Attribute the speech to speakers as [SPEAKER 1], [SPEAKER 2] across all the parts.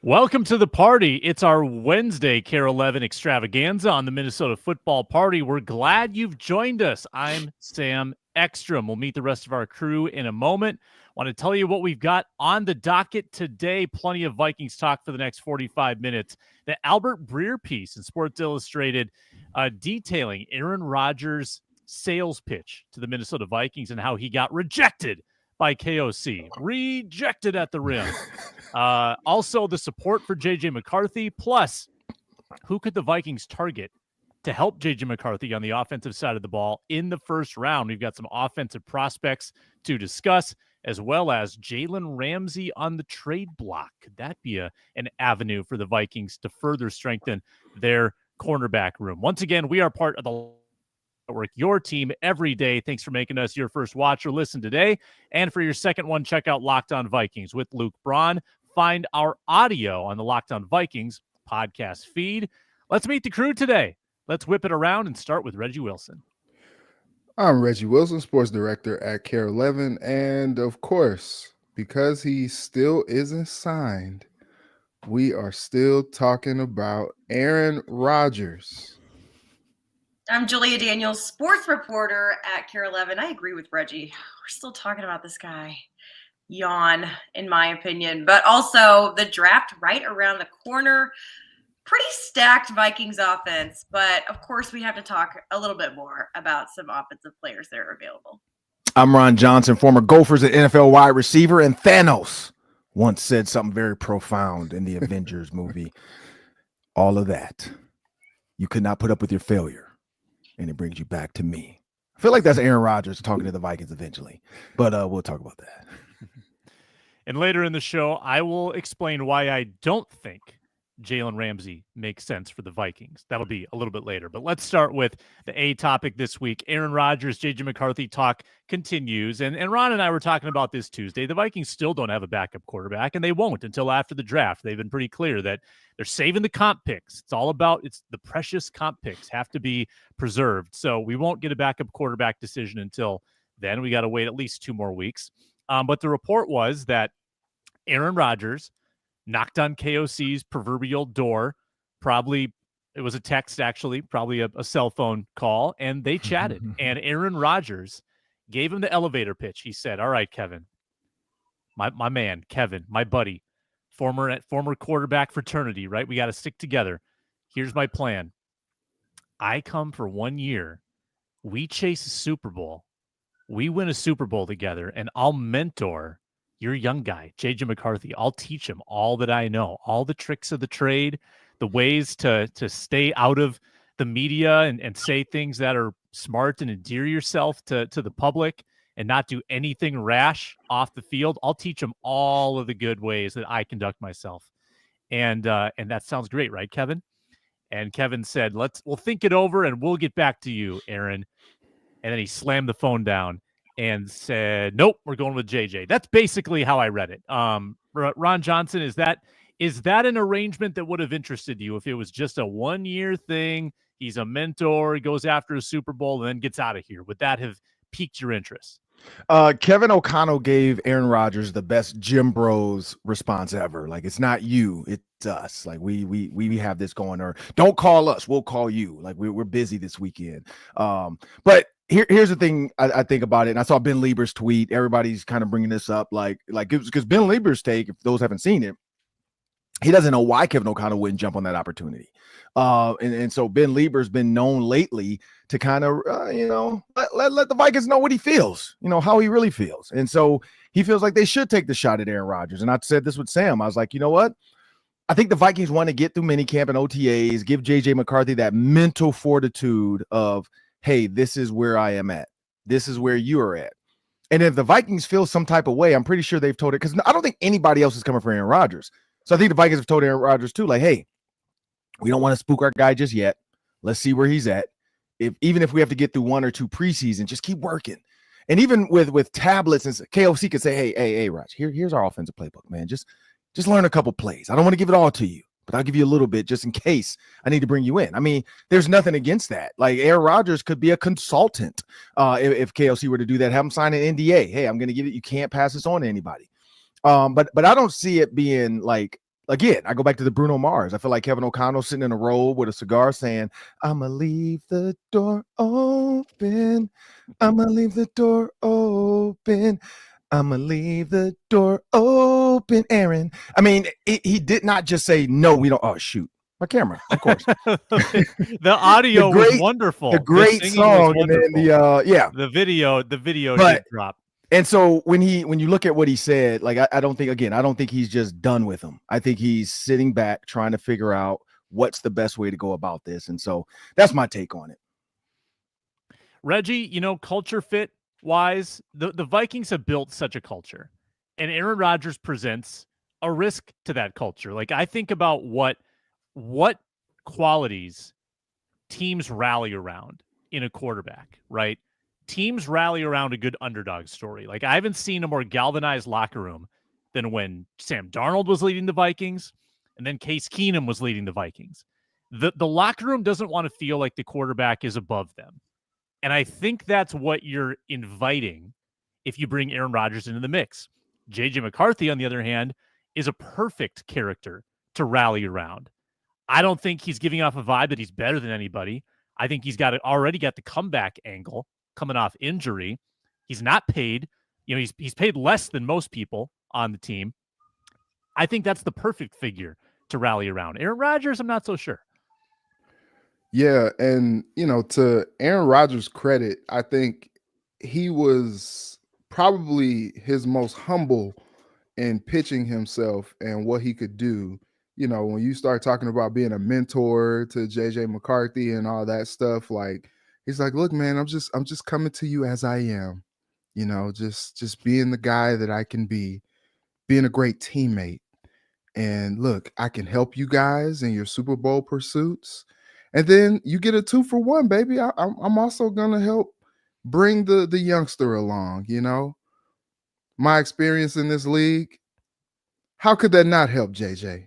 [SPEAKER 1] Welcome to the party. It's our Wednesday Care 11 extravaganza on the Minnesota Football Party. We're glad you've joined us. I'm Sam Ekstrom. We'll meet the rest of our crew in a moment. Want to tell you what we've got on the docket today. Plenty of Vikings talk for the next 45 minutes. The Albert Breer piece in Sports Illustrated detailing Aaron Rodgers' sales pitch to the Minnesota Vikings and how he got rejected by KOC. Rejected at the rim. Also, the support for J.J. McCarthy, plus who could the Vikings target to help J.J. McCarthy on the offensive side of the ball in the first round. We've got some offensive prospects to discuss, as well as Jalen Ramsey on the trade block. Could that be an avenue for the Vikings to further strengthen their cornerback room? Once again, we are part of the Network, your team every day. Thanks for making us your first watch or listen today. And for your second one, check out Locked On Vikings with Luke Braun. Find our audio on the Locked On Vikings podcast feed. Let's meet the crew today. Let's whip it around and start with Reggie Wilson.
[SPEAKER 2] I'm Reggie Wilson, sports director at Care 11. And of course, because he still isn't signed, we are still talking about Aaron Rodgers.
[SPEAKER 3] I'm Julia Daniels, sports reporter at Care 11. I agree with Reggie. We're still talking about this guy. Yawn, in my opinion. But also the draft right around the corner. Pretty stacked Vikings offense. But, of course, we have to talk a little bit more about some offensive players that are available.
[SPEAKER 4] I'm Ron Johnson, former Gophers and NFL wide receiver, and Thanos once said something very profound in the Avengers movie. All of that. You could not put up with your failure. And it brings you back to me. I feel like that's Aaron Rodgers talking to the Vikings eventually, but we'll talk about that.
[SPEAKER 1] And later in the show, I will explain why I don't think Jalen Ramsey makes sense for the Vikings. That'll be a little bit later. But let's start with the A topic this week. Aaron Rodgers, J.J. McCarthy talk continues. And Ron and I were talking about this Tuesday. The Vikings still don't have a backup quarterback, and they won't until after the draft. They've been pretty clear that they're saving the comp picks. It's all about the precious comp picks have to be preserved. So we won't get a backup quarterback decision until then. We got to wait at least 2 more weeks. But the report was that Aaron Rodgers knocked on KOC's proverbial door. Probably it was a text, actually, probably a cell phone call, and they chatted. And Aaron Rodgers gave him the elevator pitch. He said, "All right, Kevin, my man, Kevin, my buddy, former quarterback fraternity, right? We got to stick together. Here's my plan. I come for 1 year. We chase a Super Bowl. We win a Super Bowl together, and I'll mentor your young guy, J.J. McCarthy. I'll teach him all that I know, all the tricks of the trade, the ways to stay out of the media and say things that are smart and endear yourself to the public and not do anything rash off the field. I'll teach him all of the good ways that I conduct myself." And that sounds great, right, Kevin? And Kevin said, we'll think it over and we'll get back to you, Aaron. And then he slammed the phone down and said, "Nope, we're going with JJ." That's basically how I read it. Ron Johnson, is that an arrangement that would have interested you if it was just a 1-year thing? He's a mentor, he goes after a Super Bowl, and then gets out of here. Would that have piqued your interest?
[SPEAKER 4] Kevin O'Connell gave Aaron Rodgers the best Jim Bros response ever. Like, it's not you, it's us. Like, we have this going, or don't call us, we'll call you. Like, we're busy this weekend. But here's the thing I think about it, and I saw Ben Lieber's tweet. Everybody's kind of bringing this up, like because Ben Lieber's take, if those haven't seen it, he doesn't know why Kevin O'Connell wouldn't jump on that opportunity. And so Ben Lieber's been known lately to kind of, let the Vikings know what he feels, how he really feels. And so he feels like they should take the shot at Aaron Rodgers. And I said this with Sam. I was like, you know what? I think the Vikings want to get through minicamp and OTAs, give J.J. McCarthy that mental fortitude of, hey, this is where I am at. This is where you are at. And if the Vikings feel some type of way, I'm pretty sure they've told it, because I don't think anybody else is coming for Aaron Rodgers. So I think the Vikings have told Aaron Rodgers too, like, hey, we don't want to spook our guy just yet. Let's see where he's at. Even if we have to get through 1 or 2 preseason, just keep working. And even with tablets, and KOC could say, hey, Raj, here's our offensive playbook, man. Just learn a couple plays. I don't want to give it all to you, but I'll give you a little bit just in case I need to bring you in. I mean, there's nothing against that. Like, Aaron Rodgers could be a consultant if KOC were to do that. Have him sign an NDA. Hey, I'm going to give it. You can't pass this on to anybody. But I don't see it being like again, I go back to the Bruno Mars. I feel like Kevin O'Connell sitting in a robe with a cigar saying, "I'ma leave the door open. I'ma leave the door open. I'ma leave the door open, Aaron." I mean, he did not just say, "No, we don't." Oh, shoot. My camera, of course.
[SPEAKER 1] The audio was wonderful.
[SPEAKER 4] The great song, and then
[SPEAKER 1] the video did drop.
[SPEAKER 4] And so when you look at what he said, like I don't think he's just done with him. I think he's sitting back trying to figure out what's the best way to go about this. And so that's my take on it.
[SPEAKER 1] Reggie, culture fit wise, the Vikings have built such a culture, and Aaron Rodgers presents a risk to that culture. Like, I think about what qualities teams rally around in a quarterback, right? Teams rally around a good underdog story. Like, I haven't seen a more galvanized locker room than when Sam Darnold was leading the Vikings and then Case Keenum was leading the Vikings. The locker room doesn't want to feel like the quarterback is above them. And I think that's what you're inviting if you bring Aaron Rodgers into the mix. JJ McCarthy, on the other hand, is a perfect character to rally around. I don't think he's giving off a vibe that he's better than anybody. I think he's already got the comeback angle coming off injury. He's not paid. He's paid less than most people on the team. I think that's the perfect figure to rally around. Aaron Rodgers, I'm not so sure.
[SPEAKER 2] Yeah, and to Aaron Rodgers' credit, I think he was probably his most humble in pitching himself and what he could do. When you start talking about being a mentor to JJ McCarthy and all that stuff, like, he's like, "Look, man, I'm just coming to you as I am, just being the guy that I can be, being a great teammate. And look, I can help you guys in your Super Bowl pursuits. And then you get a 2-for-1, baby. I'm also gonna help bring the youngster along. My experience in this league. How could that not help JJ?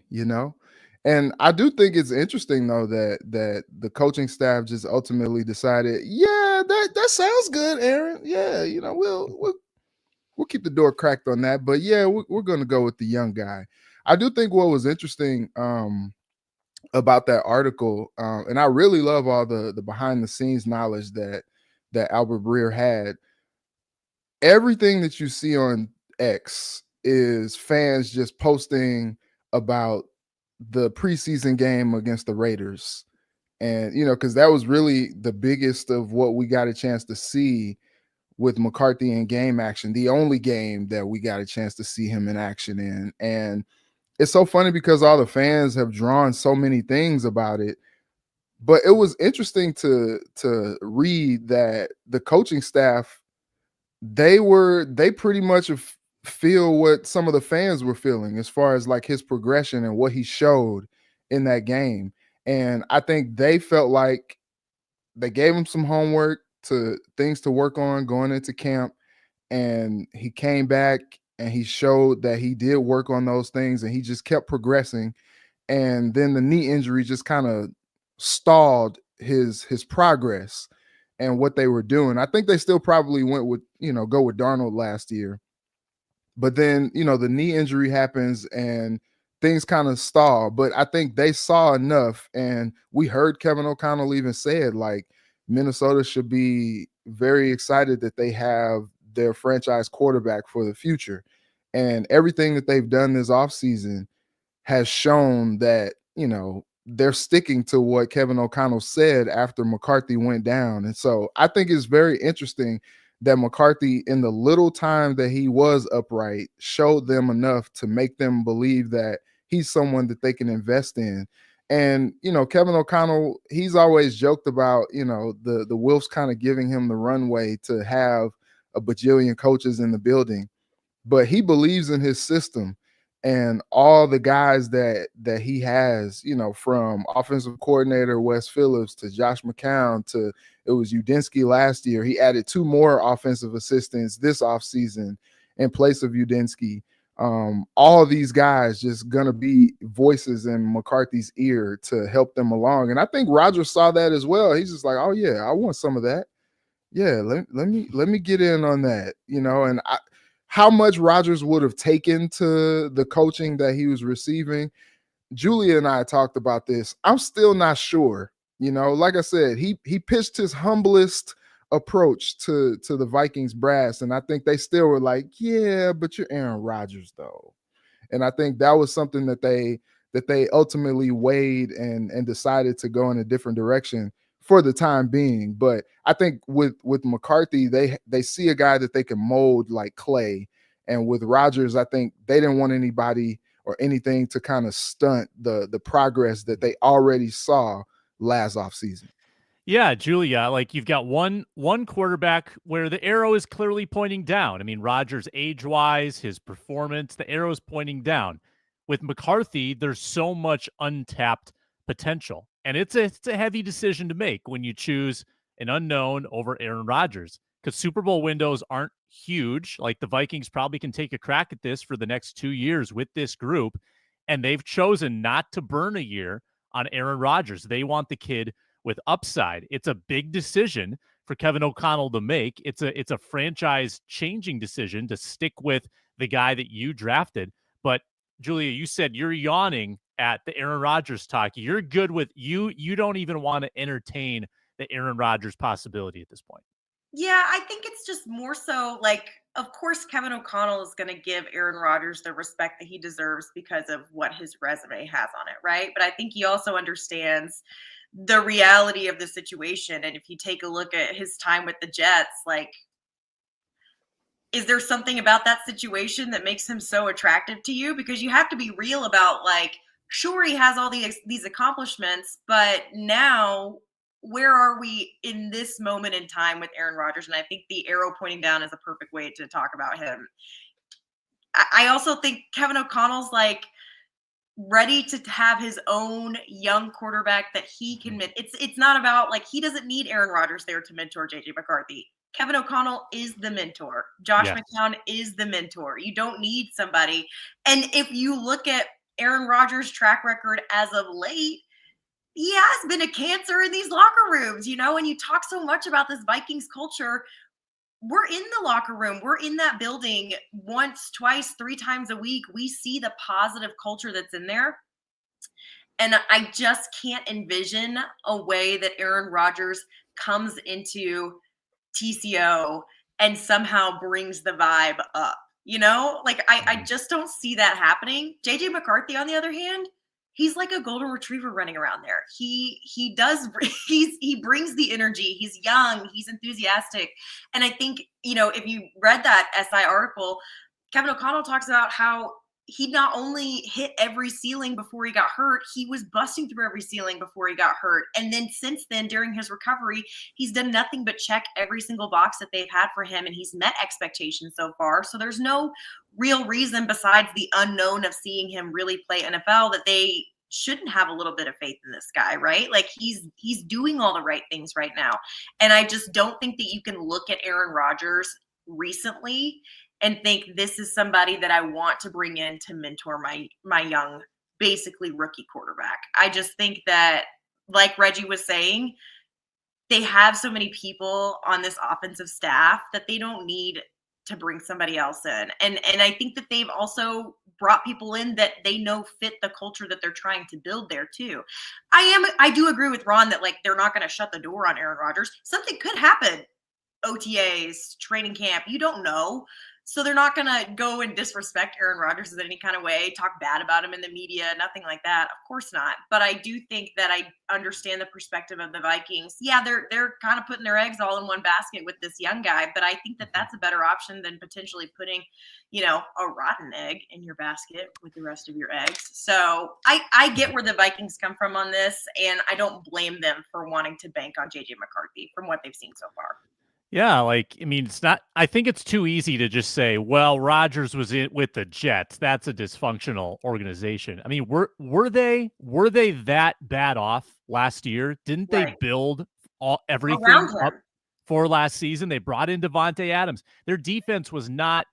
[SPEAKER 2] And I do think it's interesting though that the coaching staff just ultimately decided, yeah, that sounds good, Aaron. Yeah, we'll keep the door cracked on that. But yeah, we're gonna go with the young guy. I do think what was interesting about that article, and I really love all the behind the scenes knowledge that Albert Breer had. Everything that you see on X is fans just posting about the preseason game against the Raiders. And, because that was really the biggest of what we got a chance to see with McCarthy in game action, the only game that we got a chance to see him in action in. And it's so funny because all the fans have drawn so many things about it. But it was interesting to read that the coaching staff, they pretty much feel what some of the fans were feeling as far as like his progression and what he showed in that game. And I think they felt like they gave him some homework, things to work on going into camp. And he came back and he showed that he did work on those things and he just kept progressing. And then the knee injury just kind of stalled his progress and what they were doing. I think they still probably went with, go with Darnold last year. But then, the knee injury happens and things kind of stall. But I think they saw enough. And we heard Kevin O'Connell even said, like, Minnesota should be very excited that they have their franchise quarterback for the future. And everything that they've done this offseason has shown that, they're sticking to what Kevin O'Connell said after McCarthy went down. And so I think it's very interesting that McCarthy, in the little time that he was upright, showed them enough to make them believe that he's someone that they can invest in. And, Kevin O'Connell, he's always joked about, the Wolves kind of giving him the runway to have a bajillion coaches in the building. But he believes in his system and all the guys that he has, from offensive coordinator Wes Phillips to Josh McCown to it was Udinski last year. He added 2 more offensive assistants this offseason in place of Udinski. All these guys just going to be voices in McCarthy's ear to help them along. And I think Rodgers saw that as well. He's just like, oh, yeah, I want some of that. Yeah, let me get in on that, and how much Rodgers would have taken to the coaching that he was receiving, Julia and I talked about this. I'm still not sure. Like I said, he pitched his humblest approach to the Vikings brass, and I think they still were like, yeah, but you're Aaron Rodgers though. And I think that was something that they ultimately weighed and decided to go in a different direction for the time being. But I think with McCarthy, they see a guy that they can mold like clay. And with Rodgers, I think they didn't want anybody or anything to kind of stunt the progress that they already saw last offseason.
[SPEAKER 1] Yeah, Julia, like you've got one quarterback where the arrow is clearly pointing down. I mean, Rodgers age-wise, his performance, the arrow is pointing down. With McCarthy, there's so much untapped potential. And it's a heavy decision to make when you choose an unknown over Aaron Rodgers, because Super Bowl windows aren't huge. Like the Vikings probably can take a crack at this for the next 2 years with this group, and they've chosen not to burn a year on Aaron Rodgers. They want the kid with upside. It's a big decision for Kevin O'Connell to make. It's a franchise changing decision to stick with the guy that you drafted. But Julia, you said you're yawning at the Aaron Rodgers talk. You're good with you don't even want to entertain the Aaron Rodgers possibility at this point.
[SPEAKER 3] Yeah, I think it's just more so like, of course, Kevin O'Connell is going to give Aaron Rodgers the respect that he deserves because of what his resume has on it, right? But I think he also understands the reality of the situation. And if you take a look at his time with the Jets, like, is there something about that situation that makes him so attractive to you? Because you have to be real about, like, sure, he has all these accomplishments, but now where are we in this moment in time with Aaron Rodgers? And I think the arrow pointing down is a perfect way to talk about him. I also think Kevin O'Connell's like ready to have his own young quarterback that he can. It's not about like he doesn't need Aaron Rodgers there to mentor JJ McCarthy. Kevin O'Connell is the mentor. Josh McCown is the mentor. You don't need somebody. And if you look at Aaron Rodgers' track record as of late, he has been a cancer in these locker rooms, and you talk so much about this Vikings culture. We're in the locker room. We're in that building once, twice, 3 times a week. We see the positive culture that's in there. And I just can't envision a way that Aaron Rodgers comes into TCO and somehow brings the vibe up. I just don't see that happening. JJ McCarthy, on the other hand, he's like a golden retriever running around there. He brings the energy. He's young. He's enthusiastic. And I think, if you read that SI article, Kevin O'Connell talks about how he not only hit every ceiling before he got hurt, he was busting through every ceiling before he got hurt. And then since then, during his recovery, he's done nothing but check every single box that they've had for him. And he's met expectations so far. So there's no real reason besides the unknown of seeing him really play NFL that they shouldn't have a little bit of faith in this guy, right? Like he's doing all the right things right now. And I just don't think that you can look at Aaron Rodgers recently and think this is somebody that I want to bring in to mentor my young, basically rookie quarterback. I just think that, like Reggie was saying, they have so many people on this offensive staff that they don't need to bring somebody else in. And I think that they've also brought people in that they know fit the culture that they're trying to build there too. I do agree with Ron that like they're not going to shut the door on Aaron Rodgers. Something could happen. OTAs, training camp, you don't know. So they're not going to go and disrespect Aaron Rodgers in any kind of way, talk bad about him in the media, nothing like that. Of course not. But I do think that I understand the perspective of the Vikings. Yeah, they're kind of putting their eggs all in one basket with this young guy, but I think that that's a better option than potentially putting, a rotten egg in your basket with the rest of your eggs. So I get where the Vikings come from on this, and I don't blame them for wanting to bank on JJ McCarthy from what they've seen so far.
[SPEAKER 1] Yeah, I think it's too easy to just say, well, Rodgers was in with the Jets. That's a dysfunctional organization. I mean, were they that bad off last year? Didn't they build everything up for last season? They brought in Devontae Adams. Their defense was not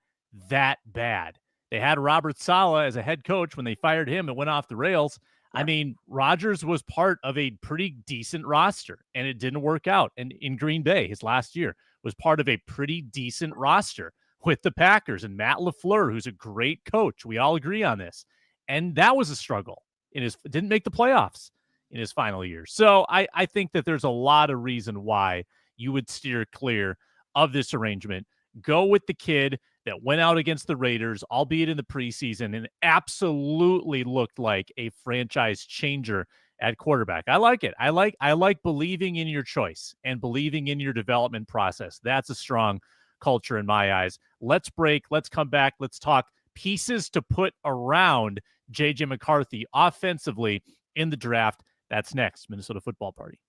[SPEAKER 1] that bad. They had Robert Saleh as a head coach. When they fired him, it went off the rails. I mean, Rodgers was part of a pretty decent roster, and it didn't work out. And in Green Bay, his last year, was part of a pretty decent roster with the Packers and Matt LaFleur, who's a great coach. We all agree on this. And that was a struggle. didn't make the playoffs in his final year. So I think that there's a lot of reason why you would steer clear of this arrangement. Go with the kid that went out against the Raiders, albeit in the preseason, and absolutely looked like a franchise changer at quarterback. I like it. I like believing in your choice and believing in your development process. That's a strong culture in my eyes. Let's break. Let's come back. Let's talk pieces to put around JJ McCarthy offensively in the draft. That's next. Minnesota Football Party.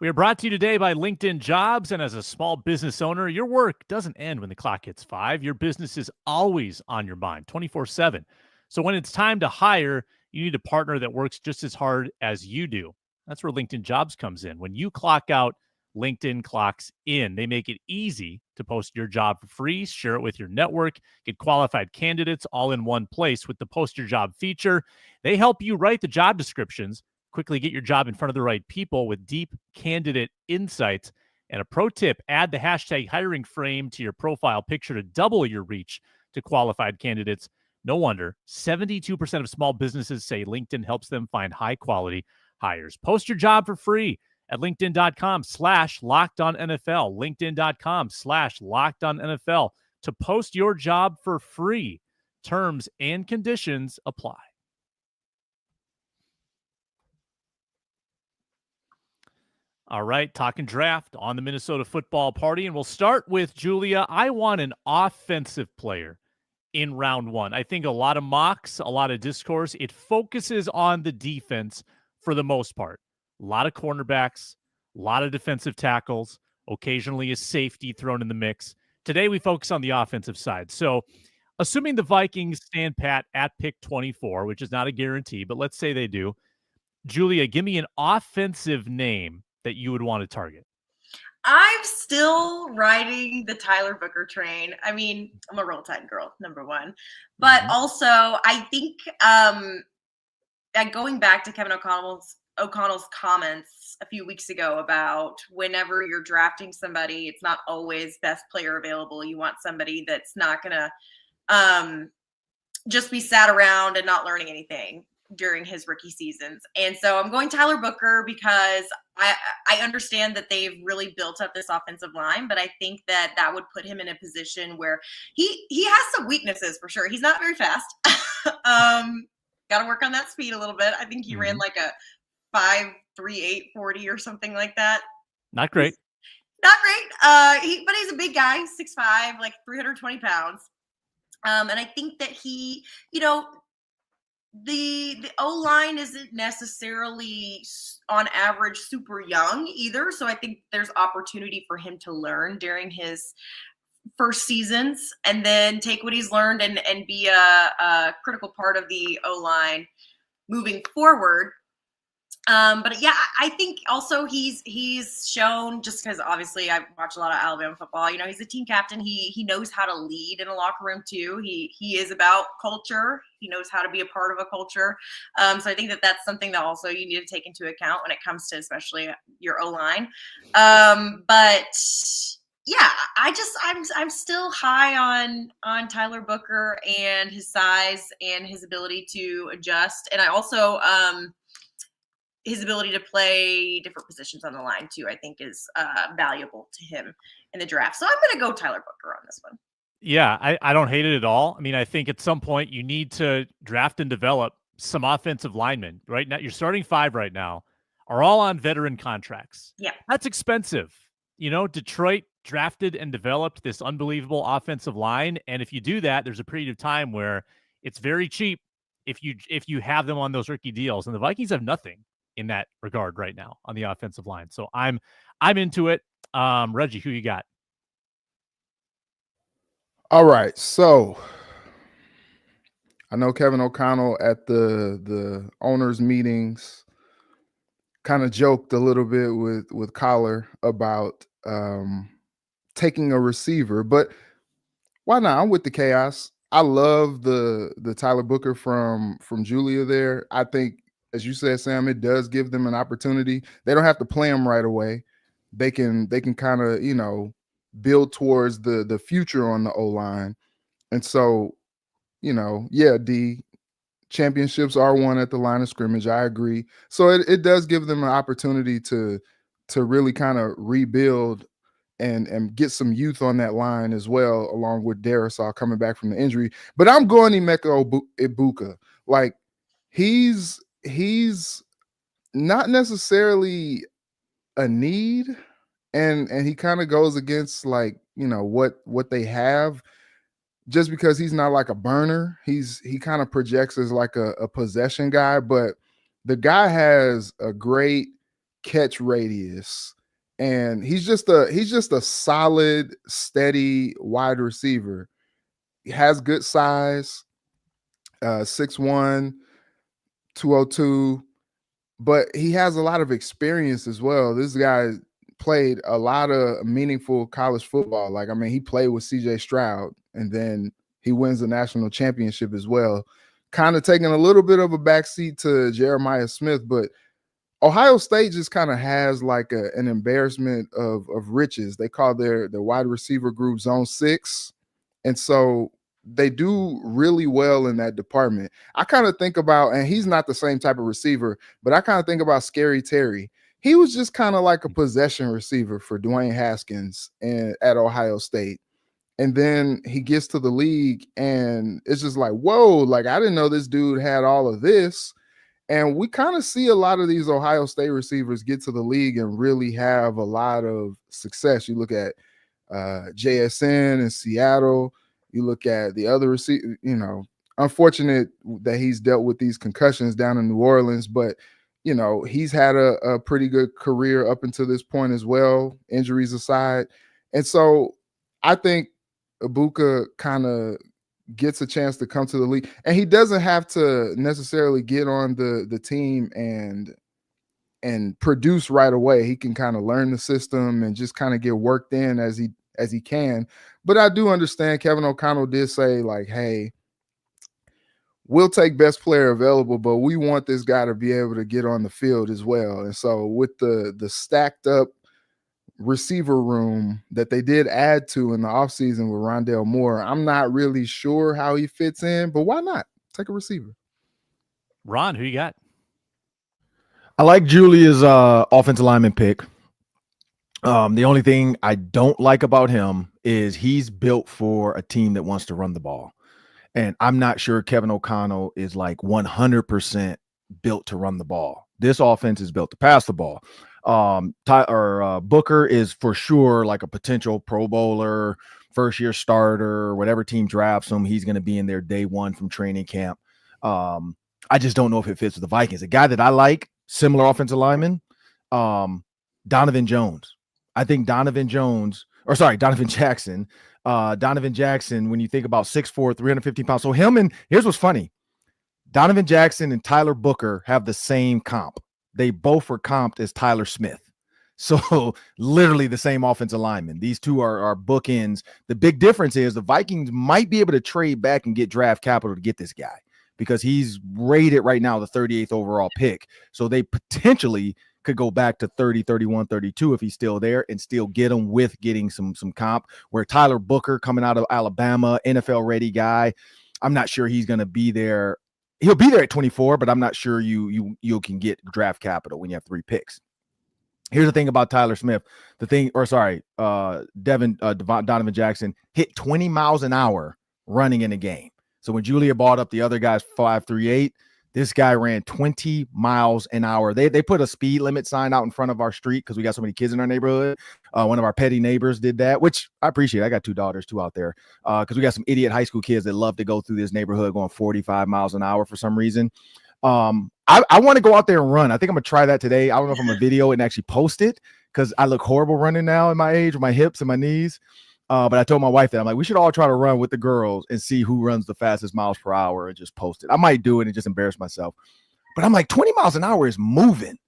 [SPEAKER 1] We are brought to you today by LinkedIn Jobs, and as a small business owner, your work doesn't end when the clock hits 5. Your business is always on your mind, 24/7. So when it's time to hire, you need a partner that works just as hard as you do. That's where LinkedIn Jobs comes in. When you clock out, LinkedIn clocks in. They make it easy to post your job for free, share it with your network, get qualified candidates all in one place with the Post Your Job feature. They help you write the job descriptions, quickly get your job in front of the right people with deep candidate insights. And a pro tip, add the hashtag hiring frame to your profile picture to double your reach to qualified candidates. No wonder 72% of small businesses say LinkedIn helps them find high quality hires. Post your job for free at linkedin.com/lockedonnfl, linkedin.com/lockedonnfl to post your job for free. Terms and conditions apply. All right, talking draft on the Minnesota Football Party, and we'll start with Julia. I want an offensive player in round 1. I think a lot of mocks, a lot of discourse, it focuses on the defense for the most part. A lot of cornerbacks, a lot of defensive tackles, occasionally a safety thrown in the mix. Today, we focus on the offensive side. So, assuming the Vikings stand pat at pick 24, which is not a guarantee, but let's say they do. Julia, give me an offensive name that you would want to target.
[SPEAKER 3] I'm still riding the Tyler Booker train. I mean, I'm a Roll Tide girl, number one. But also, I think going back to Kevin O'Connell's comments a few weeks ago about whenever you're drafting somebody, it's not always best player available. You want somebody that's not going to just be sat around and not learning anything during his rookie seasons. And so I'm going Tyler Booker because I understand that they've really built up this offensive line, but I think that would put him in a position where he has some weaknesses for sure. He's not very fast. Got to work on that speed a little bit. I think he ran like a 5.38 40 or something like that.
[SPEAKER 1] Not great.
[SPEAKER 3] Not great. But he's a big guy, 6'5", like 320 pounds. And I think that he, the O-line isn't necessarily on average super young either. So I think there's opportunity for him to learn during his first seasons and then take what he's learned and be a critical part of the O-line moving forward. But yeah, I think also he's shown, just because obviously I watch a lot of Alabama football, he's a team captain. He knows how to lead in a locker room too. He is about culture. He knows how to be a part of a culture. So I think that's something that also you need to take into account when it comes to especially your O-line. But yeah, I'm still high on Tyler Booker and his size and his ability to adjust. And I also his ability to play different positions on the line too, I think is valuable to him in the draft. So I'm going to go Tyler Booker on this one.
[SPEAKER 1] Yeah, I don't hate it at all. I mean, I think at some point you need to draft and develop some offensive linemen. Right now, your starting 5 right now are all on veteran contracts.
[SPEAKER 3] Yeah.
[SPEAKER 1] That's expensive. Detroit drafted and developed this unbelievable offensive line. And if you do that, there's a period of time where it's very cheap if you have them on those rookie deals. And the Vikings have nothing in that regard right now on the offensive line. So I'm into it. Reggie, who you got?
[SPEAKER 2] All right. So I know Kevin O'Connell at the owners meetings kind of joked a little bit with Collar about taking a receiver, but why not? I'm with the chaos. I love the Tyler Booker from Julia there. I think, as you said, Sam, it does give them an opportunity. They don't have to play him right away. They can kind of, build towards the future on the O-line. And so, D championships are won at the line of scrimmage. I agree. So it does give them an opportunity to really kind of rebuild and get some youth on that line as well, along with Darisaw coming back from the injury. But I'm going Emeka Ibuka. Like he's not necessarily a need, and he kind of goes against like what they have, just because he's not like a burner. He kind of projects as like a possession guy, but the guy has a great catch radius, and he's just a solid, steady wide receiver. He has good size, 6'1", 202, but he has a lot of experience as well. This guy played a lot of meaningful college football. Like, I mean, he played with CJ Stroud, and then he wins the national championship as well, kind of taking a little bit of a backseat to Jeremiah Smith. But Ohio State just kind of has like an embarrassment of riches. They call their wide receiver group Zone 6. And so they do really well in that department. I kind of think about, and he's not the same type of receiver, but I kind of think about Scary Terry. He was just kind of like a possession receiver for Dwayne Haskins at Ohio State. And then he gets to the league and it's just like, whoa, like I didn't know this dude had all of this. And we kind of see a lot of these Ohio State receivers get to the league and really have a lot of success. You look at JSN in Seattle. You look at the other receiver, unfortunate that he's dealt with these concussions down in New Orleans, but he's had a pretty good career up until this point as well, injuries aside. And so I think Ibuka kind of gets a chance to come to the league, and he doesn't have to necessarily get on the team and produce right away. He can kind of learn the system and just kind of get worked in as he can. But I do understand Kevin O'Connell did say like, hey, we'll take best player available, but we want this guy to be able to get on the field as well. And so with the stacked up receiver room that they did add to in the offseason with Rondale Moore, I'm not really sure how he fits in, but why not take a receiver?
[SPEAKER 1] Ron, who you got?
[SPEAKER 4] I like Julia's offensive lineman pick. The only thing I don't like about him is he's built for a team that wants to run the ball. And I'm not sure Kevin O'Connell is like 100% built to run the ball. This offense is built to pass the ball. Booker is for sure like a potential Pro Bowler, first-year starter, whatever team drafts him, he's going to be in there day one from training camp. I just don't know if it fits with the Vikings. A guy that I like, similar offensive lineman, Donovan Jones. I think Donovan Jackson, when you think about 6'4", 350 pounds. So him, and here's what's funny. Donovan Jackson and Tyler Booker have the same comp. They both were comped as Tyler Smith. So literally the same offensive lineman. These two are bookends. The big difference is the Vikings might be able to trade back and get draft capital to get this guy because he's rated right now the 38th overall pick. So they potentially could go back to 30, 31, 32 if he's still there and still get him with getting some comp, where Tyler Booker coming out of Alabama, NFL ready guy. I'm not sure he's going to be there. He'll be there at 24, but I'm not sure you can get draft capital when you have 3 picks. Here's the thing about Tyler Smith. Donovan Jackson hit 20 miles an hour running in a game. So when Julia brought up the other guy's 5.38, this guy ran 20 miles an hour. They put a speed limit sign out in front of our street because we got so many kids in our neighborhood. One of our petty neighbors did that, which I appreciate. I got 2 daughters too out there because we got some idiot high school kids that love to go through this neighborhood going 45 miles an hour for some reason. I want to go out there and run. I think I'm going to try that today. I don't know if I'm going to video and actually post it because I look horrible running now in my age with my hips and my knees. But I told my wife that I'm like, we should all try to run with the girls and see who runs the fastest miles per hour and just post it. I might do it and just embarrass myself. But I'm like, 20 miles an hour is moving.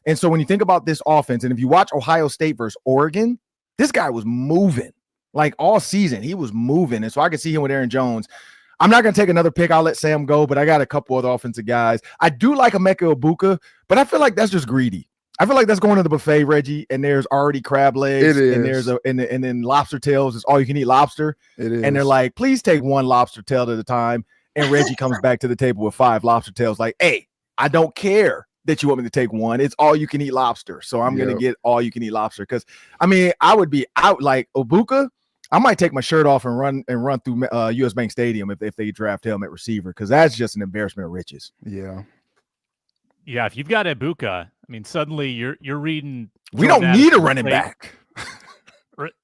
[SPEAKER 4] And so when you think about this offense, and if you watch Ohio State versus Oregon, this guy was moving. Like all season, he was moving. And so I could see him with Aaron Jones. I'm not going to take another pick. I'll let Sam go, but I got a couple other offensive guys. I do like Emeka Ibuka, but I feel like that's just greedy. I feel like that's going to the buffet, Reggie, and there's already crab legs,
[SPEAKER 2] It
[SPEAKER 4] and there's
[SPEAKER 2] is.
[SPEAKER 4] and then lobster tails is all you can eat lobster.
[SPEAKER 2] It is.
[SPEAKER 4] And they're like, please take one lobster tail at a time. And Reggie comes back to the table with 5 lobster tails, like, hey, I don't care that you want me to take one. It's all you can eat lobster. So I'm gonna get all you can eat lobster. Because I mean, I would be out like Obuka. I might take my shirt off and run through US Bank Stadium if they draft him at receiver, because that's just an embarrassment of riches.
[SPEAKER 2] Yeah.
[SPEAKER 1] Yeah, if you've got Ibuka, I mean, suddenly you're reading.
[SPEAKER 4] We don't need a running back.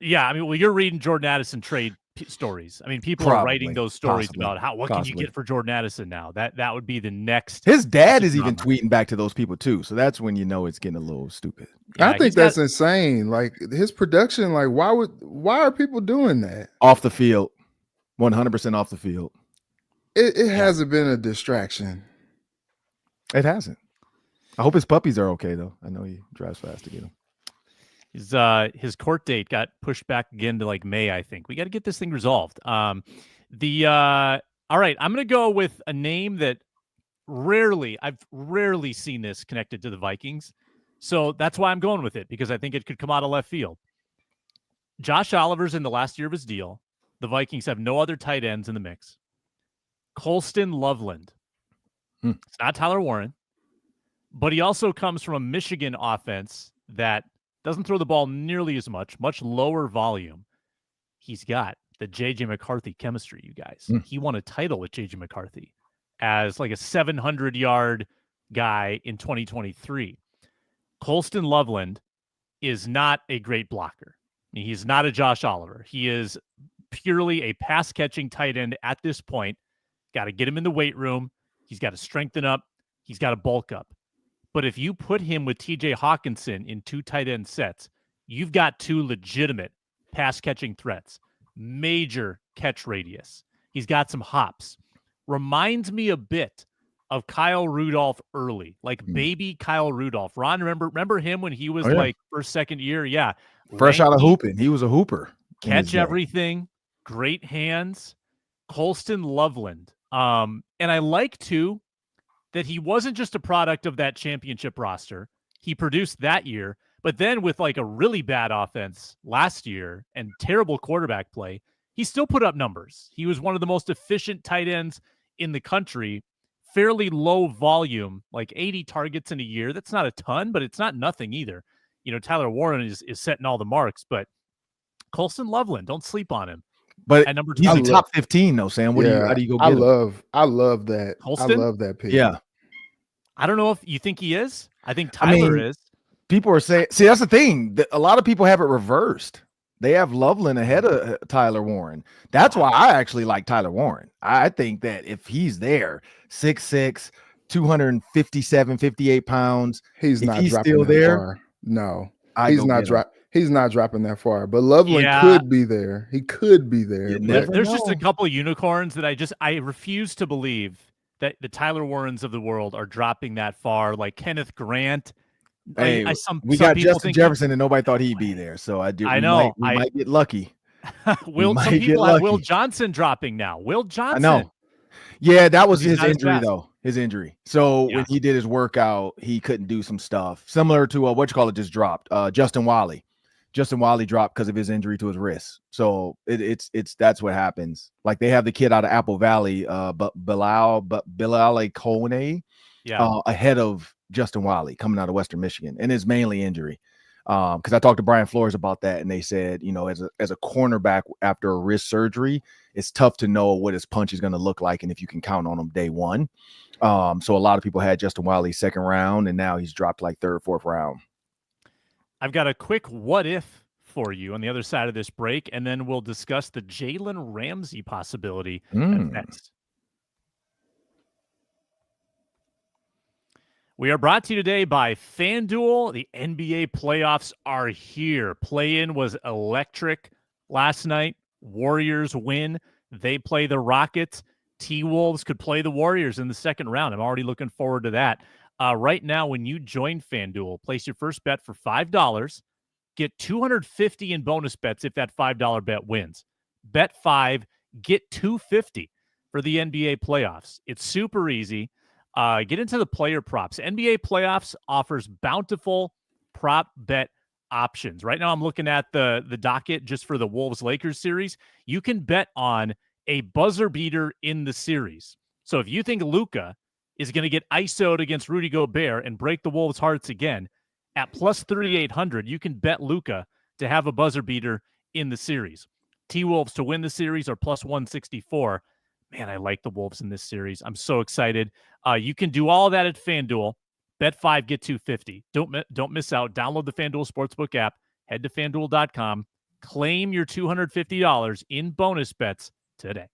[SPEAKER 1] Yeah, I mean, well, you're reading Jordan Addison trade stories. I mean, people are writing those stories about what can you get for Jordan Addison now? That would be the next.
[SPEAKER 4] His dad is even tweeting back to those people too, so that's when you know it's getting a little stupid.
[SPEAKER 2] Yeah, I think that's insane. Like his production, like why are people doing that?
[SPEAKER 4] Off the field, 100% off the field.
[SPEAKER 2] It hasn't been a distraction.
[SPEAKER 4] It hasn't. I hope his puppies are okay though. I know he drives fast to get them.
[SPEAKER 1] His court date got pushed back again to like May, I think. We got to get this thing resolved. All right, I'm going to go with a name that I've rarely seen this connected to the Vikings. So that's why I'm going with it, because I think it could come out of left field. Josh Oliver's in the last year of his deal. The Vikings have no other tight ends in the mix. Colston Loveland. It's not Tyler Warren, but he also comes from a Michigan offense that doesn't throw the ball nearly as much lower volume. He's got the J.J. McCarthy chemistry, you guys. He won a title with J.J. McCarthy as like a 700-yard guy in 2023. Colston Loveland is not a great blocker. I mean, he's not a Josh Oliver. He is purely a pass-catching tight end at this point. Got to get him in the weight room. He's got to strengthen up. He's got to bulk up. But if you put him with TJ Hawkinson in 2 tight end sets, you've got 2 legitimate pass-catching threats. Major catch radius. He's got some hops. Reminds me a bit of Kyle Rudolph early, like baby Kyle Rudolph. Ron, remember him when he was like first, second year? Yeah.
[SPEAKER 4] Fresh out of hooping. He was a hooper.
[SPEAKER 1] Catch everything. Great hands. Colston Loveland. And I like, too, that he wasn't just a product of that championship roster. He produced that year, but then with like a really bad offense last year and terrible quarterback play, he still put up numbers. He was one of the most efficient tight ends in the country, fairly low volume, like 80 targets in a year. That's not a ton, but it's not nothing either. You know, Tyler Warren is setting all the marks, but Colston Loveland, don't sleep on him.
[SPEAKER 4] But
[SPEAKER 1] at number 2,
[SPEAKER 4] he's a top 15 though, Sam. How do you go get him?
[SPEAKER 2] I love that.
[SPEAKER 1] Colston?
[SPEAKER 2] I love that pick.
[SPEAKER 4] Yeah.
[SPEAKER 1] I don't know if you think he is. I think Tyler is.
[SPEAKER 4] People are saying, see, that's the thing. A lot of people have it reversed. They have Loveland ahead of Tyler Warren. That's why I actually like Tyler Warren. I think that if he's there, 6'6", 257, 58 pounds,
[SPEAKER 2] he's dropping
[SPEAKER 4] still
[SPEAKER 2] that
[SPEAKER 4] there.
[SPEAKER 2] Far. No, he's not dropping that far. But Loveland could be there. He could be there.
[SPEAKER 1] There's just a couple of unicorns that I refuse to believe that the Tyler Warrens of the world are dropping that far. Like Kenneth Grant.
[SPEAKER 4] Hey, we got Justin Jefferson and nobody thought he'd be there. So I know we might get lucky.
[SPEAKER 1] Some people have Will Johnson dropping now. Will Johnson.
[SPEAKER 4] I know. Yeah, that was his injury though. His injury. So when he did his workout, he couldn't do some stuff similar to just dropped. Justin Wally. Justin Wally dropped because of his injury to his wrist. So it's that's what happens. Like they have the kid out of Apple Valley, but Bilal Kone, ahead of Justin Wally coming out of Western Michigan, and it's mainly injury. Because I talked to Brian Flores about that, and they said, you know, as a cornerback after a wrist surgery, it's tough to know what his punch is going to look like and if you can count on him day one. So a lot of people had Justin Wally 2nd round, and now he's dropped like 3rd, 4th round.
[SPEAKER 1] I've got a quick what if for you on the other side of this break, and then we'll discuss the Jalen Ramsey possibility next. We are brought to you today by FanDuel. The NBA playoffs are here. Play-in was electric last night. Warriors win. They play the Rockets. T-Wolves could play the Warriors in the 2nd round. I'm already looking forward to that. Right now, when you join FanDuel, place your first bet for $5. Get $250 in bonus bets if that $5 bet wins. Bet 5, get $250 for the NBA playoffs. It's super easy. Get into the player props. NBA playoffs offers bountiful prop bet options. Right now I'm looking at the docket just for the Wolves-Lakers series. You can bet on a buzzer beater in the series. So if you think Luka is going to get ISO'd against Rudy Gobert and break the Wolves' hearts again, at plus 3,800, you can bet Luka to have a buzzer beater in the series. T-Wolves to win the series are plus 164. Man, I like the Wolves in this series. I'm so excited. You can do all that at FanDuel. Bet 5, get 250. Don't miss out. Download the FanDuel Sportsbook app. Head to FanDuel.com. Claim your $250 in bonus bets today.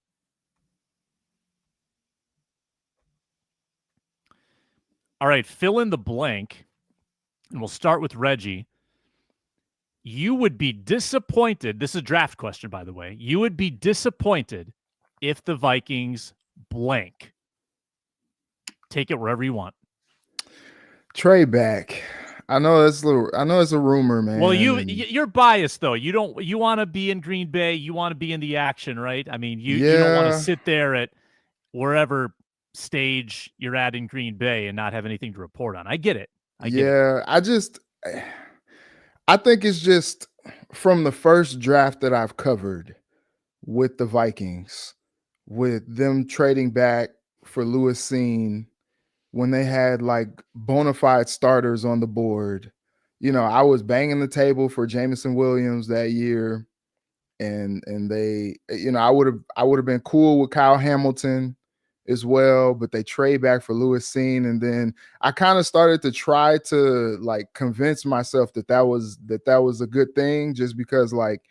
[SPEAKER 1] All right, fill in the blank, and we'll start with Reggie. You would be disappointed. This is a draft question, by the way. You would be disappointed if the Vikings blank. Take it wherever you want.
[SPEAKER 2] Trade back. I know it's a rumor, man.
[SPEAKER 1] Well, you're biased though. You want to be in Green Bay. You want to be in the action, right? I mean, you don't want to sit there at wherever stage you're at in Green Bay and not have anything to report on. I get it. I
[SPEAKER 2] think it's just from the first draft that I've covered with the Vikings, with them trading back for Lewis Cine when they had like bona fide starters on the board. You know, I was banging the table for Jameson Williams that year, and they, you know, I would have been cool with Kyle Hamilton as well, but they trade back for Lewis Cine, and then I kind of started to try to like convince myself that was a good thing, just because, like,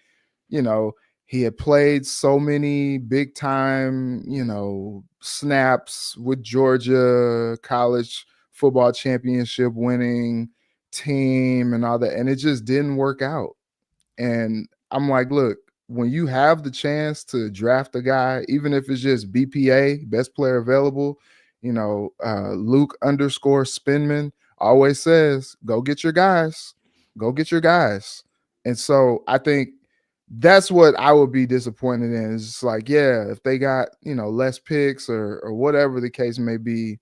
[SPEAKER 2] you know, he had played so many big time, you know, snaps with Georgia, college football championship winning team and all that, and it just didn't work out. And I'm like, look, when you have the chance to draft a guy, even if it's just BPA, best player available, you know, Luke _Spinman always says, go get your guys. Go get your guys. And so I think that's what I would be disappointed in. It's just like, yeah, if they got, you know, less picks or whatever the case may be,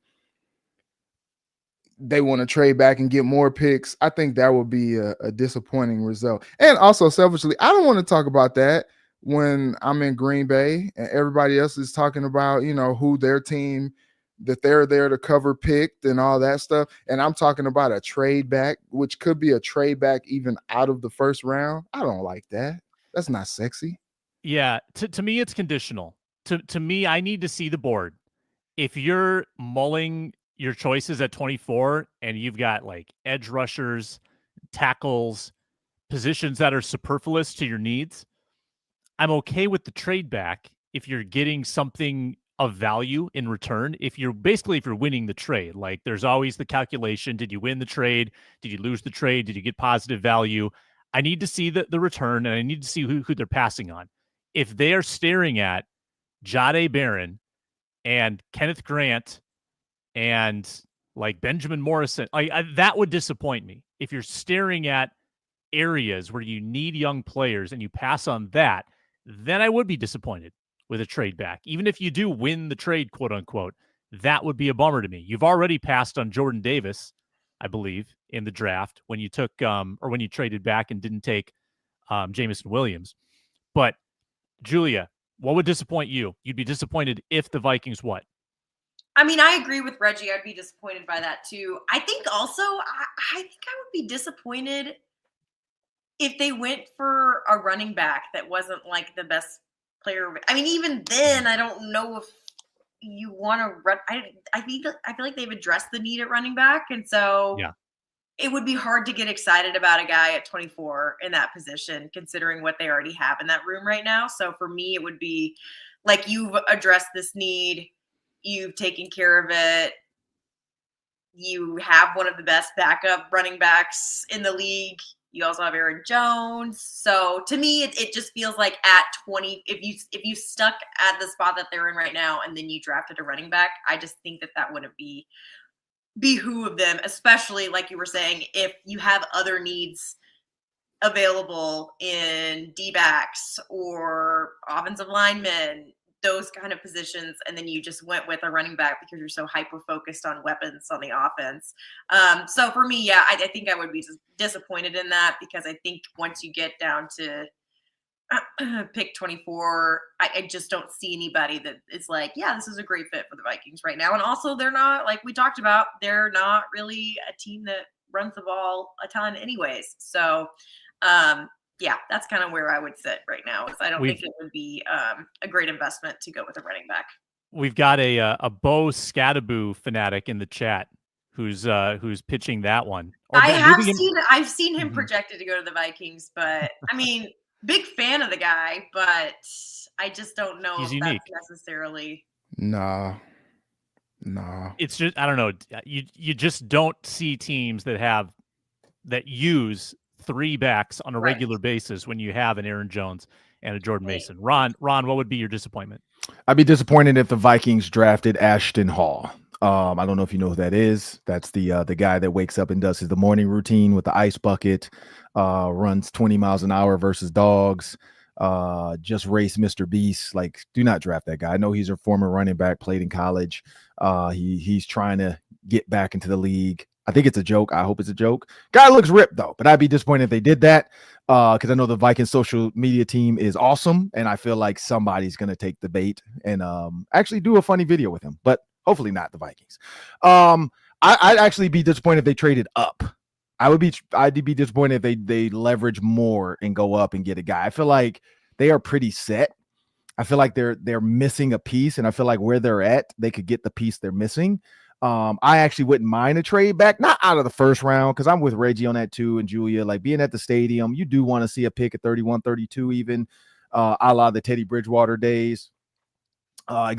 [SPEAKER 2] they want to trade back and get more picks. I think that would be a disappointing result. And also, selfishly, I don't want to talk about that when I'm in Green Bay and everybody else is talking about, you know, who their team that they're there to cover picked and all that stuff. And I'm talking about a trade back, which could be a trade back even out of the first round. I don't like that. That's not sexy.
[SPEAKER 1] Yeah, to me, it's conditional. To me, I need to see the board. If you're mulling your choices at 24 and you've got like edge rushers, tackles, positions that are superfluous to your needs, I'm okay with the trade back if you're getting something of value in return. If you're winning the trade, like there's always the calculation. Did you win the trade? Did you lose the trade? Did you get positive value? I need to see the return, and I need to see who they're passing on. If they are staring at Jahdae Barron and Kenneth Grant and like Benjamin Morrison, that would disappoint me. If you're staring at areas where you need young players and you pass on that, then I would be disappointed with a trade back. Even if you do win the trade, quote unquote, that would be a bummer to me. You've already passed on Jordan Davis, I believe, in the draft when you took or when you traded back and didn't take Jameson Williams. But Julia, what would disappoint you? You'd be disappointed if the Vikings what?
[SPEAKER 3] I mean, I agree with Reggie. I'd be disappointed by that too. I think also, I think I would be disappointed if they went for a running back that wasn't like the best player. I mean, even then, I don't know if you want to run. I feel like they've addressed the need at running back, and so
[SPEAKER 1] yeah,
[SPEAKER 3] it would be hard to get excited about a guy at 24 in that position, considering what they already have in that room right now. So for me, it would be like, you've addressed this need, you've taken care of it, you have one of the best backup running backs in the league. You also have Aaron Jones. So to me, it just feels like at 20, if you stuck at the spot that they're in right now and then you drafted a running back, I just think that wouldn't behoove them, especially like you were saying, if you have other needs available in D-backs or offensive linemen. those kind of positions, and then you just went with a running back because you're so hyper-focused on weapons on the offense. So for me, yeah, I think I would be disappointed in that, because I think once you get down to pick 24, I just don't see anybody that is like, yeah, this is a great fit for the Vikings right now. And also, they're not, like we talked about, they're not really a team that runs the ball a ton anyways. So, yeah, that's kind of where I would sit right now. Is I don't think it would be a great investment to go with a running back.
[SPEAKER 1] We've got a Bo Scadaboo fanatic in the chat who's pitching that one.
[SPEAKER 3] I've seen him projected to go to the Vikings, but I mean, big fan of the guy, but I just don't know if that's necessarily.
[SPEAKER 2] Nah.
[SPEAKER 1] It's just, I don't know. You just don't see teams that use 3 backs on a regular basis when you have an Aaron Jones and a Jordan Mason. Ron, what would be your disappointment?
[SPEAKER 4] I'd be disappointed if the Vikings drafted Ashton Hall. I don't know if you know who that is. That's the guy that wakes up and does the morning routine with the ice bucket, runs 20 miles an hour versus dogs, just raced Mr. Beast. Like, do not draft that guy. I know he's a former running back, played in college. He's trying to get back into the league. I think it's a joke. I hope it's a joke. Guy looks ripped though, but I'd be disappointed if they did that, because I know the Vikings social media team is awesome, and I feel like somebody's going to take the bait and actually do a funny video with him, but hopefully not the Vikings. I'd actually be disappointed if they traded up. I'd be disappointed if they leverage more and go up and get a guy. I feel like they are pretty set. I feel like they're missing a piece, and I feel like where they're at, they could get the piece they're missing. I actually wouldn't mind a trade back, not out of the first round, because I'm with Reggie on that too, and Julia, like being at the stadium, you do want to see a pick at 31, 32 even, a la the Teddy Bridgewater days.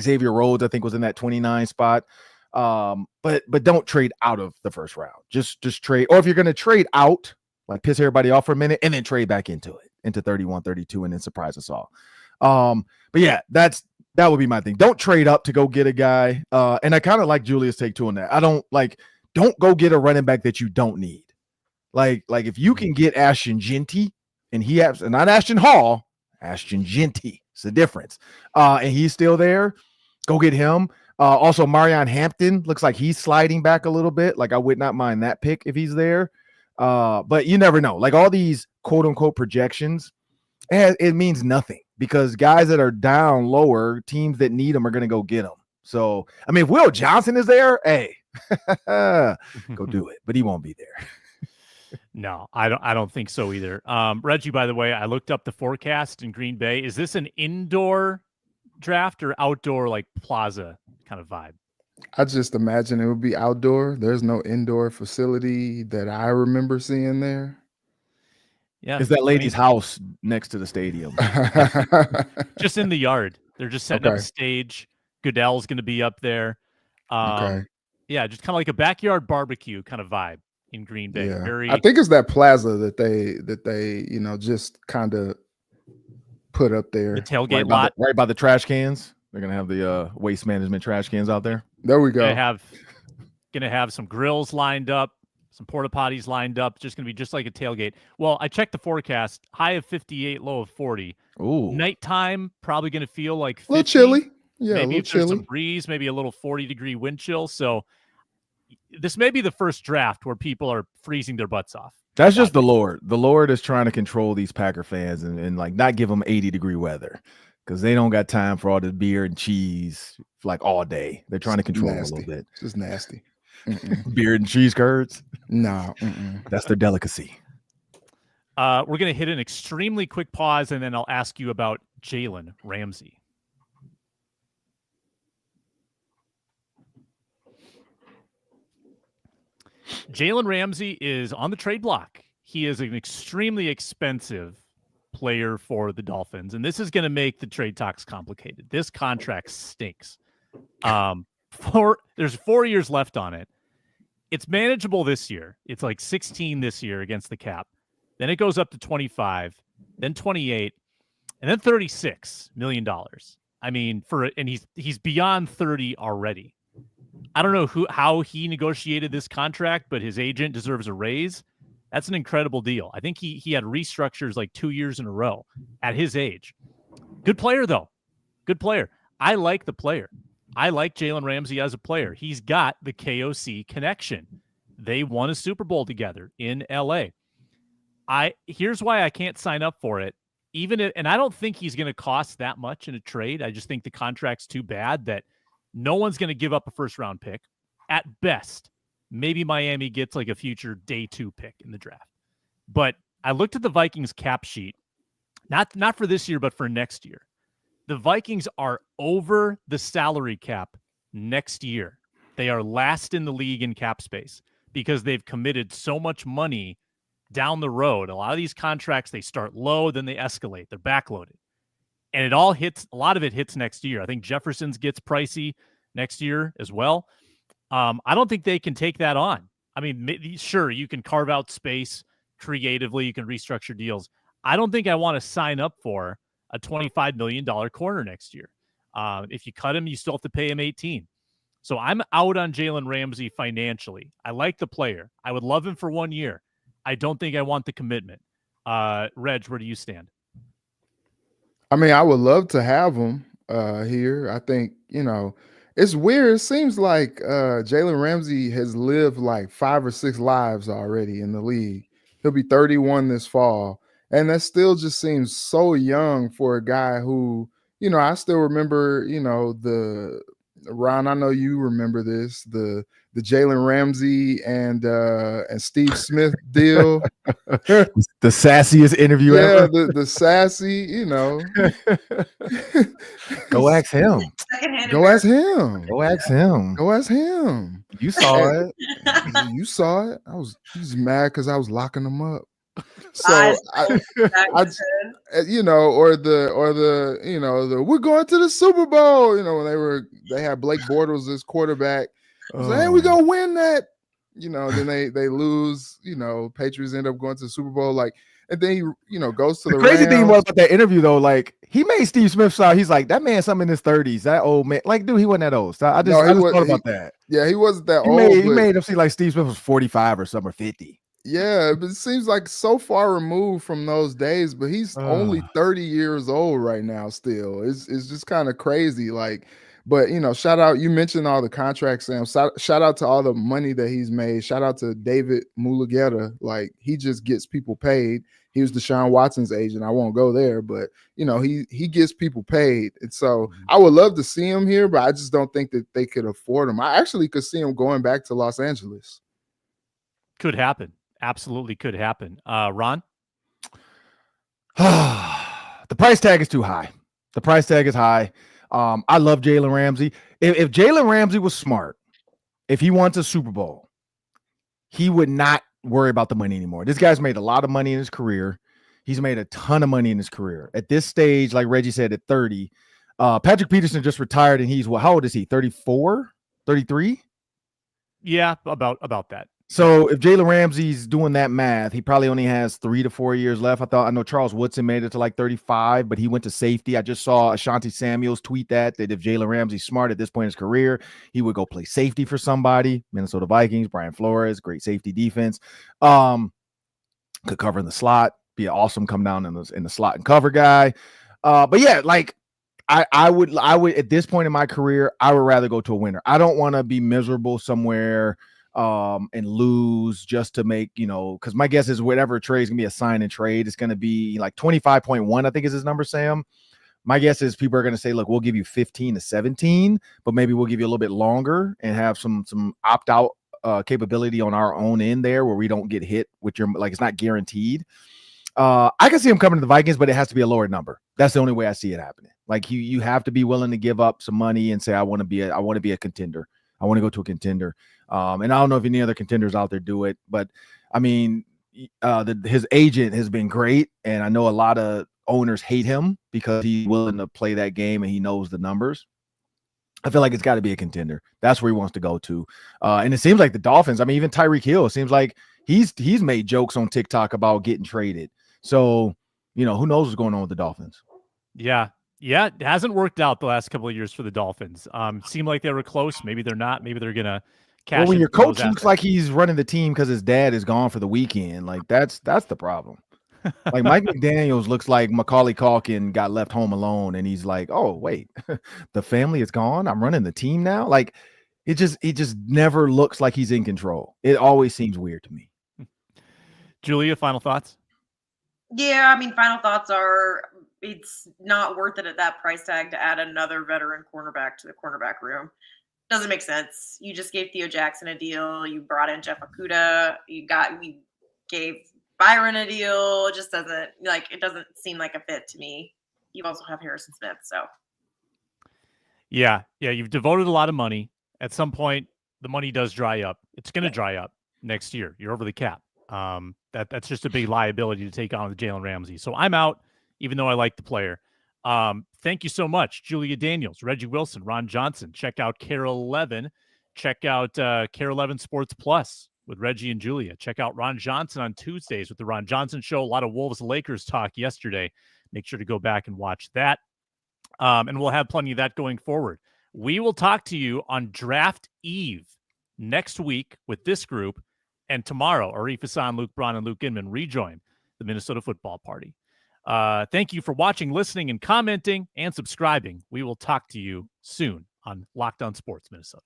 [SPEAKER 4] Xavier Rhodes, I think, was in that 29 spot. But don't trade out of the first round. Just trade, or if you're going to trade out, like piss everybody off for a minute and then trade back into 31, 32, and then surprise us all. But yeah, that would be my thing. Don't trade up to go get a guy. And I kind of like Julia's take too on that. Don't go get a running back that you don't need. Like if you can get Ashton Genty, and not Ashton Hall, Ashton Genty. It's the difference. And he's still there. Go get him. Also, Marion Hampton looks like he's sliding back a little bit. Like, I would not mind that pick if he's there. But you never know. Like, all these quote unquote projections, it means nothing, because guys that are down lower, teams that need them are going to go get them. So, I mean, if Will Johnson is there, hey, go do it. But he won't be there.
[SPEAKER 1] No, I don't think so either. Reggie, by the way, I looked up the forecast in Green Bay. Is this an indoor draft or outdoor, like plaza kind of vibe?
[SPEAKER 2] I just imagine it would be outdoor. There's no indoor facility that I remember seeing there.
[SPEAKER 1] Yeah,
[SPEAKER 4] it's that lady's house next to the stadium.
[SPEAKER 1] Just in the yard. They're just setting up a stage. Goodell's going to be up there. Yeah, just kind of like a backyard barbecue kind of vibe in Green Bay.
[SPEAKER 2] Yeah. I think it's that plaza that they just kind of put up there.
[SPEAKER 1] The tailgate lot.
[SPEAKER 4] Right by the trash cans. They're going to have the waste management trash cans out there.
[SPEAKER 2] There we go.
[SPEAKER 1] Gonna have some grills lined up, some porta potties lined up. Just gonna be just like a tailgate. Well, I checked the forecast. High of 58, low of 40.
[SPEAKER 4] Ooh.
[SPEAKER 1] Nighttime probably gonna feel like 50.
[SPEAKER 2] A little chilly. Yeah,
[SPEAKER 1] maybe
[SPEAKER 2] a
[SPEAKER 1] if there's some breeze, maybe a little 40-degree wind chill. So this may be the first draft where people are freezing their butts off.
[SPEAKER 4] That's just the Lord. The Lord is trying to control these Packer fans and like not give them 80-degree weather, because they don't got time for all the beer and cheese like all day. They're trying to control them a little bit.
[SPEAKER 2] It's just nasty.
[SPEAKER 4] Beer and cheese curds?
[SPEAKER 2] No.
[SPEAKER 4] That's their delicacy.
[SPEAKER 1] We're going to hit an extremely quick pause, and then I'll ask you about Jalen Ramsey. Jalen Ramsey is on the trade block. He is an extremely expensive player for the Dolphins, and this is going to make the trade talks complicated. This contract stinks. There's 4 years left on it. It's manageable this year. It's like 16 this year against the cap. Then it goes up to 25, then 28, and then $36 million. I mean, and he's beyond 30 already. I don't know how he negotiated this contract, but his agent deserves a raise. That's an incredible deal. I think he had restructures like 2 years in a row at his age. Good player, though. Good player. I like the player. I like Jalen Ramsey as a player. He's got the KOC connection. They won a Super Bowl together in LA. Here's why I can't sign up for it. And I don't think he's going to cost that much in a trade. I just think the contract's too bad that no one's going to give up a first-round pick. At best, maybe Miami gets like a future day 2 pick in the draft. But I looked at the Vikings cap sheet, not for this year, but for next year. The Vikings are over the salary cap next year. They are last in the league in cap space because they've committed so much money down the road. A lot of these contracts, they start low, then they escalate. They're backloaded. And a lot of it hits next year. I think Jefferson's gets pricey next year as well. I don't think they can take that on. I mean, sure, you can carve out space creatively. You can restructure deals. I don't think I want to sign up for a $25 million corner next year. If you cut him, you still have to pay him 18. So I'm out on Jalen Ramsey financially. I like the player. I would love him for 1 year. I don't think I want the commitment. Reg, where do you stand?
[SPEAKER 2] I mean, I would love to have him here. I think, it's weird. It seems like Jalen Ramsey has lived like 5 or 6 lives already in the league. He'll be 31 this fall. And that still just seems so young for a guy who, I still remember, the Ron, I know you remember this, the Jalen Ramsey and Steve Smith deal.
[SPEAKER 4] The sassiest interview ever.
[SPEAKER 2] Yeah, the sassy,
[SPEAKER 4] Go ask him.
[SPEAKER 2] Go ask him.
[SPEAKER 4] Go ask him.
[SPEAKER 2] Go ask him.
[SPEAKER 4] You saw it.
[SPEAKER 2] You saw it. He's mad because I was locking him up. So I or the we're going to the Super Bowl. When they had Blake Bortles as quarterback. I was like, hey, we gonna win that. Then they lose. Patriots end up going to the Super Bowl. And then he goes to the
[SPEAKER 4] crazy
[SPEAKER 2] Rams.
[SPEAKER 4] thing was about that interview though. Like he made Steve Smith sound. He's like that man, something in his 30s. That old man, like dude, he wasn't that old. So I just thought about that.
[SPEAKER 2] Yeah, he wasn't that old.
[SPEAKER 4] He made him seem like Steve Smith was 45 or something or 50.
[SPEAKER 2] Yeah, but it seems like so far removed from those days, but he's only 30 years old right now still. It's just kind of crazy. But shout out, you mentioned all the contracts, Sam. Shout out to all the money that he's made. Shout out to David Mulugheta. He just gets people paid. He was Deshaun Watson's agent. I won't go there, but he gets people paid. And so I would love to see him here, but I just don't think that they could afford him. I actually could see him going back to Los Angeles.
[SPEAKER 1] Could happen. Absolutely could happen. Ron?
[SPEAKER 4] The price tag is too high. The price tag is high. I love Jalen Ramsey. If Jalen Ramsey was smart, if he wants a Super Bowl, he would not worry about the money anymore. This guy's made a lot of money in his career. He's made a ton of money in his career. At this stage, like Reggie said, at 30, Patrick Peterson just retired, and he's how old is he? 34? 33?
[SPEAKER 1] Yeah, about that.
[SPEAKER 4] So if Jalen Ramsey's doing that math, he probably only has 3 to 4 years left. I know Charles Woodson made it to like 35, but he went to safety. I just saw Ashanti Samuels tweet that if Jalen Ramsey's smart at this point in his career, he would go play safety for somebody. Minnesota Vikings, Brian Flores, great safety defense. Could cover in the slot, be an awesome come down in the slot and cover guy. But yeah, I would at this point in my career, I would rather go to a winner. I don't want to be miserable somewhere and lose just to make, because my guess is whatever trade is gonna be a sign and trade. It's gonna be like 25.1, I think is his number, Sam. My guess is people are gonna say, look, we'll give you 15 to 17, but maybe we'll give you a little bit longer and have some opt-out capability on our own end there where we don't get hit with your, it's not guaranteed. I can see him coming to the Vikings, but it has to be a lower number. That's the only way I see it happening. You have to be willing to give up some money and say, I want to be a contender. I want to go to a contender. And I don't know if any other contenders out there do it, but I mean, his agent has been great. And I know a lot of owners hate him because he's willing to play that game and he knows the numbers. I feel like it's got to be a contender. That's where he wants to go to. And it seems like the Dolphins, I mean, even Tyreek Hill, it seems like he's made jokes on TikTok about getting traded. So, who knows what's going on with the Dolphins?
[SPEAKER 1] Yeah. Yeah. It hasn't worked out the last couple of years for the Dolphins. Seemed like they were close. Maybe they're not. Maybe they're going to cash.
[SPEAKER 4] Well, when your coach looks like he's running the team because his dad is gone for the weekend, that's the problem. Like Mike McDaniels looks like Macaulay Culkin got left home alone, and he's like, "Oh wait, the family is gone. I'm running the team now." Like it just never looks like he's in control. It always seems weird to me.
[SPEAKER 1] Julia, final thoughts?
[SPEAKER 3] Yeah, I mean, final thoughts are it's not worth it at that price tag to add another veteran cornerback to the cornerback room. Doesn't make sense. You just gave Theo Jackson a deal. You brought in Jeff Okuda. We gave Byron a deal. It just it doesn't seem like a fit to me. You also have Harrison Smith, so.
[SPEAKER 1] Yeah, you've devoted a lot of money. At some point, the money does dry up. It's going to dry up next year. You're over the cap. That's just a big liability to take on with Jalen Ramsey. So I'm out, even though I like the player. Thank you so much, Julia Daniels, Reggie Wilson, Ron Johnson. Check out Carol 11. Check out Carol 11 Sports Plus with Reggie and Julia. Check out Ron Johnson on Tuesdays with the Ron Johnson Show. A lot of Wolves-Lakers talk yesterday. Make sure to go back and watch that. And we'll have plenty of that going forward. We will talk to you on Draft Eve next week with this group. And tomorrow, Arif Hassan, Luke Braun, and Luke Inman rejoin the Minnesota Football Party. Thank you for watching, listening, and commenting, and subscribing. We will talk to you soon on Locked On Sports Minnesota.